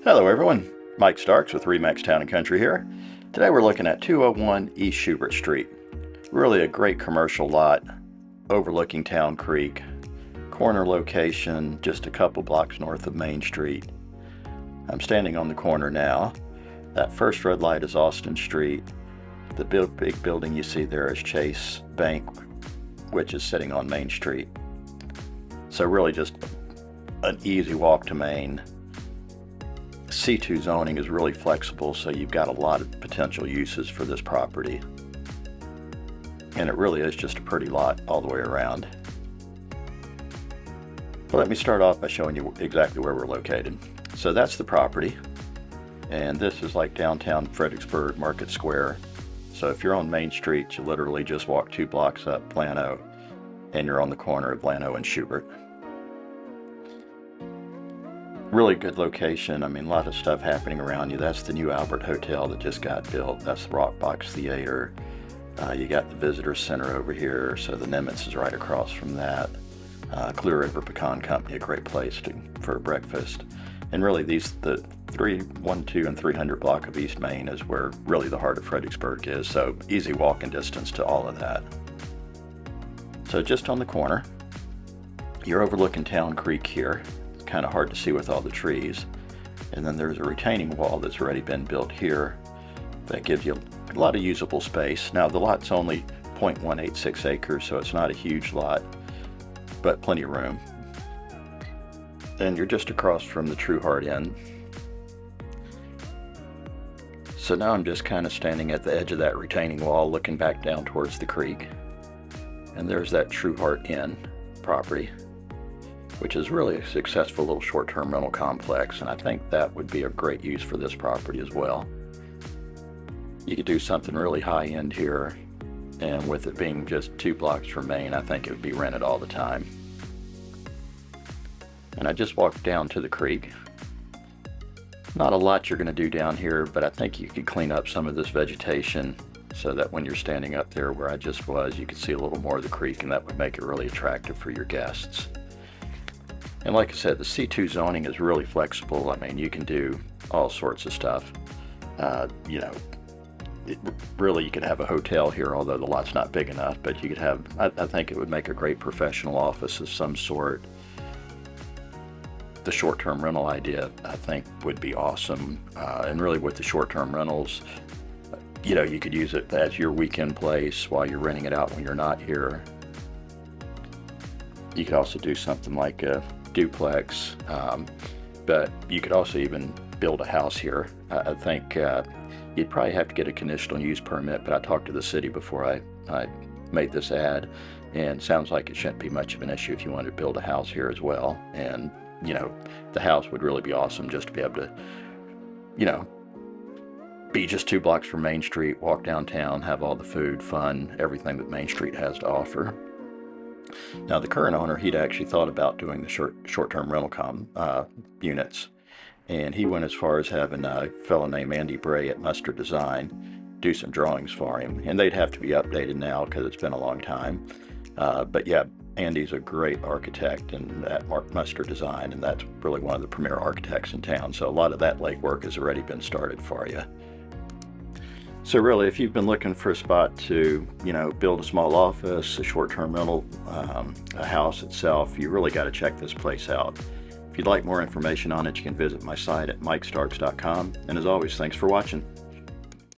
Hello everyone, Mike Starks with Remax Town & Country here. Today we're looking at 201 East Schubert Street. Really a great commercial lot overlooking Town Creek. Corner location just a couple blocks north of Main Street. I'm standing on the corner now. That first red light is Austin Street. The big building you see there is Chase Bank, which is sitting on Main Street. So really just an easy walk to Main. C2 zoning is really flexible, so you've got a lot of potential uses for this property. And it really is just a pretty lot all the way around. But let me start off by showing you exactly where we're located. So that's the property, and this is like downtown Fredericksburg, Market Square. So if you're on Main Street, you literally just walk 2 blocks up Plano, and you're on the corner of Plano and Schubert. Really good location. I mean, a lot of stuff happening around you. That's the new Albert Hotel that just got built. That's the Rockbox Theater. You got the Visitor Center over here, so the Nimitz is right across from that. Clear River Pecan Company, a great place for breakfast. And really the 312 and 300 block of East Main is where really the heart of Fredericksburg is, so easy walking distance to all of that. So just on the corner, you're overlooking Town Creek here. Kind of hard to see with all the trees, and then there's a retaining wall that's already been built here that gives you a lot of usable space. Now the lot's only 0.186 acres, so it's not a huge lot, but plenty of room. And you're just across from the True Heart Inn. So now I'm just kind of standing at the edge of that retaining wall looking back down towards the creek, and there's that True Heart Inn property, which is really a successful little short-term rental complex, and I think that would be a great use for this property as well. You could do something really high-end here, and with it being just 2 blocks from Main, I think it would be rented all the time. And I just walked down to the creek. Not a lot you're going to do down here, but I think you could clean up some of this vegetation so that when you're standing up there where I just was, you could see a little more of the creek, and that would make it really attractive for your guests. And like I said, the C2 zoning is really flexible. I mean, you can do all sorts of stuff. Really, you could have a hotel here, although the lot's not big enough, but you could have, I think it would make a great professional office of some sort. The short-term rental idea, I think, would be awesome. And really with the short-term rentals, you could use it as your weekend place while you're renting it out when you're not here. You could also do something like a duplex, but you could also even build a house here. I think you'd probably have to get a conditional use permit, but I talked to the city before I made this ad, and it sounds like it shouldn't be much of an issue if you wanted to build a house here as well. And the house would really be awesome just to be able to be just 2 blocks from Main Street, walk downtown, have all the food, fun, everything that Main Street has to offer. Now the current owner, he'd actually thought about doing the short-term rental units, and he went as far as having a fellow named Andy Bray at Mustard Design do some drawings for him, and they'd have to be updated now because it's been a long time. But yeah, Andy's a great architect and at Mustard Design, and that's really one of the premier architects in town, so a lot of that legwork has already been started for you. So really, if you've been looking for a spot to, build a small office, a short-term rental, a house itself, you really got to check this place out. If you'd like more information on it, you can visit my site at mikestarks.com. And as always, thanks for watching.